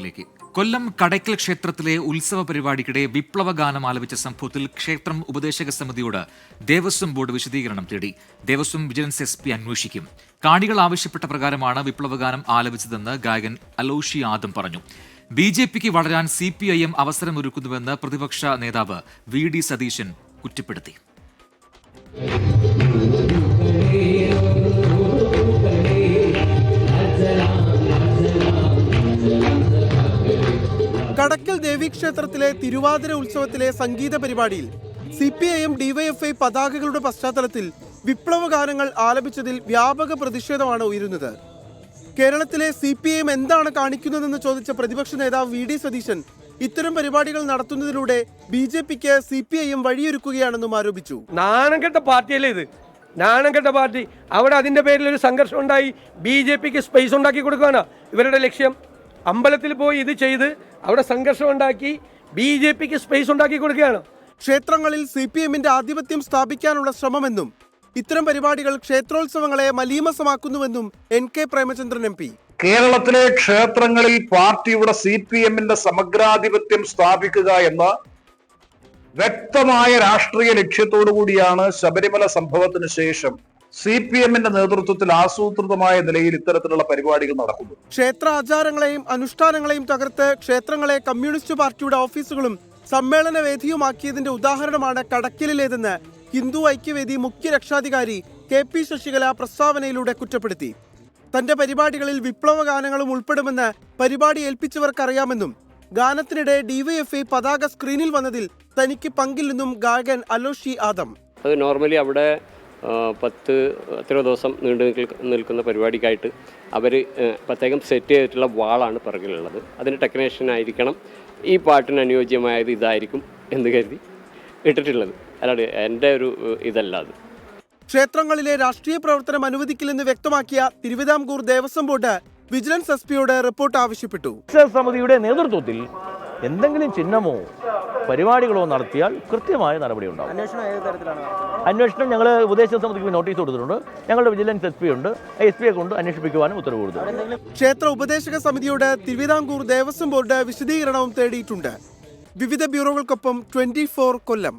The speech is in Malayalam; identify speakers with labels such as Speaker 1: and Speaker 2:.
Speaker 1: വാർത്തകളിലേക്ക്. കൊല്ലം കടയ്ക്കൽ ക്ഷേത്രത്തിലെ ഉത്സവ പരിപാടിക്കിടെ വിപ്ലവഗാനം ആലപിച്ച സംഭവത്തിൽ ക്ഷേത്രം ഉപദേശക സമിതിയോട് ദേവസ്വം ബോർഡ് വിശദീകരണം തേടി. ദേവസ്വം വിജിലൻസ് SP അന്വേഷിക്കും. കാണികൾ ആവശ്യപ്പെട്ട പ്രകാരമാണ് വിപ്ലവഗാനം ആലപിച്ചതെന്ന് ഗായകൻ അലോഷി ആദം പറഞ്ഞു. BJPക്ക് വളരാൻ CPIM അവസരമൊരുക്കുന്നുവെന്ന് പ്രതിപക്ഷ നേതാവ് VD സതീശൻ കുറ്റപ്പെടുത്തി.
Speaker 2: കടയ്ക്കൽ ദേവീക്ഷേത്രത്തിലെ തിരുവാതിര ഉത്സവത്തിലെ സംഗീത പരിപാടിയിൽ CPIM DYFI പതാകകളുടെ പശ്ചാത്തലത്തിൽ വിപ്ലവഗാനങ്ങൾ ആലപിച്ചതിൽ വ്യാപക പ്രതിഷേധമാണ് ഉയരുന്നത്. കേരളത്തിലെ CPIM എന്താണ് കാണിക്കുന്നതെന്ന് ചോദിച്ച പ്രതിപക്ഷ നേതാവ് VD സതീശൻ ഇത്തരം പരിപാടികൾ നടത്തുന്നതിലൂടെ BJPക്ക് CPIM വഴിയൊരുക്കുകയാണെന്നും ആരോപിച്ചു.
Speaker 3: നാണംകെട്ട പാർട്ടിയല്ലേ ഇത്? നാണംകെട്ട പാർട്ടി. അവിടെ അതിൻ്റെ പേരിൽ ഒരു സംഘർഷം ഉണ്ടായി BJPക്ക് സ്പേസ് ഉണ്ടാക്കി കൊടുക്കുകയാണ് ഇവരുടെ ലക്ഷ്യം. അമ്പലത്തിൽ പോയി ഇത് ചെയ്ത് അവിടെ സംഘർഷം ഉണ്ടാക്കി BJPക്ക് സ്പേസ് ഉണ്ടാക്കി കൊടുക്കുകയാണ്.
Speaker 2: ക്ഷേത്രങ്ങളിൽ CPIMന്റെ ആധിപത്യം സ്ഥാപിക്കാനുള്ള ശ്രമമെന്നും ഇത്തരം പരിപാടികൾ ക്ഷേത്രോത്സവങ്ങളെ മലീമസമാക്കുന്നുവെന്നും NK പ്രേമചന്ദ്രൻ MP.
Speaker 4: കേരളത്തിലെ ക്ഷേത്രങ്ങളിൽ പാർട്ടിയുടെ CPIMന്റെ സമഗ്രാധിപത്യം സ്ഥാപിക്കുക എന്ന വ്യക്തമായ രാഷ്ട്രീയ ലക്ഷ്യത്തോടു കൂടിയാണ് ശബരിമല സംഭവത്തിന് ശേഷം CPIMന്റെ നേതൃത്വത്തിൽ ആസൂത്രിതമായ നിലയിൽ ഇത്തരത്തിലുള്ള പരിപാടികൾ നടക്കുന്നു.
Speaker 2: ക്ഷേത്ര ആചാരങ്ങളെയും അനുഷ്ഠാനങ്ങളെയും തകർത്ത് ക്ഷേത്രങ്ങളെ കമ്മ്യൂണിസ്റ്റ് പാർട്ടിയുടെ ഓഫീസുകളും സമ്മേളന വേദിയുമാക്കിയതിന്റെ ഉദാഹരണമാണ് കടയ്ക്കലിലേതെന്ന് ഹിന്ദു ഐക്യവേദി മുഖ്യ രക്ഷാധികാരി KP ശശികല പ്രസ്താവനയിലൂടെ കുറ്റപ്പെടുത്തി. തന്റെ പരിപാടികളിൽ വിപ്ലവ ഗാനങ്ങളും ഉൾപ്പെടുമെന്ന് പരിപാടി ഏൽപ്പിച്ചവർക്കറിയാമെന്നും ഗാനത്തിനിടെ DYFI പതാക സ്ക്രീനിൽ വന്നതിൽ തനിക്ക് പങ്കില്ലെന്നും ഗായകൻ അലോഷി ആദം.
Speaker 5: അത് നോർമലി അവിടെ 10 എത്രയോ ദിവസം നീണ്ടു നിൽക്കുന്ന പരിപാടിക്കായിട്ട് അവർ പ്രത്യേകം സെറ്റ് ചെയ്തിട്ടുള്ള വാളാണ് പിറകിലുള്ളത്. അതിന് ടെക്നീഷ്യൻ ആയിരിക്കണം ഈ പാട്ടിന് അനുയോജ്യമായത് ഇതായിരിക്കും എന്ന് കരുതി ഇട്ടിട്ടുള്ളത്. അല്ലാതെ എൻ്റെ ഒരു ഇതല്ല അത്.
Speaker 2: ക്ഷേത്രങ്ങളിലെ രാഷ്ട്രീയ പ്രവർത്തനം അനുവദിക്കില്ലെന്ന് വ്യക്തമാക്കിയ തിരുവിതാംകൂർ ദേവസ്വം ബോർഡ് വിജിലൻസ് SP-യോട് റിപ്പോർട്ട് ആവശ്യപ്പെട്ടു.
Speaker 6: സമിതിയുടെ നേതൃത്വത്തിൽ എന്തെങ്കിലും ചിഹ്നമോ പരിപാടികളോ നടത്തിയാൽ കൃത്യമായ നടപടി ഉണ്ടാകും. അന്വേഷണം ഞങ്ങൾ ഉപദേശക സമിതിക്ക് നോട്ടീസ് കൊടുത്തിട്ടുണ്ട്. ഞങ്ങളുടെ വിജിലൻസ് SP ഉണ്ട്. SP-യെ കൊണ്ട് അന്വേഷിപ്പിക്കുവാനും ഉത്തരവ് കൊടുത്തു.
Speaker 2: ക്ഷേത്ര ഉപദേശക സമിതിയോട് തിരുവിതാംകൂർ ദേവസ്വം ബോർഡ് വിശദീകരണവും തേടിയിട്ടുണ്ട്. വിവിധ ബ്യൂറോകൾക്കൊപ്പം 24 കൊല്ലം.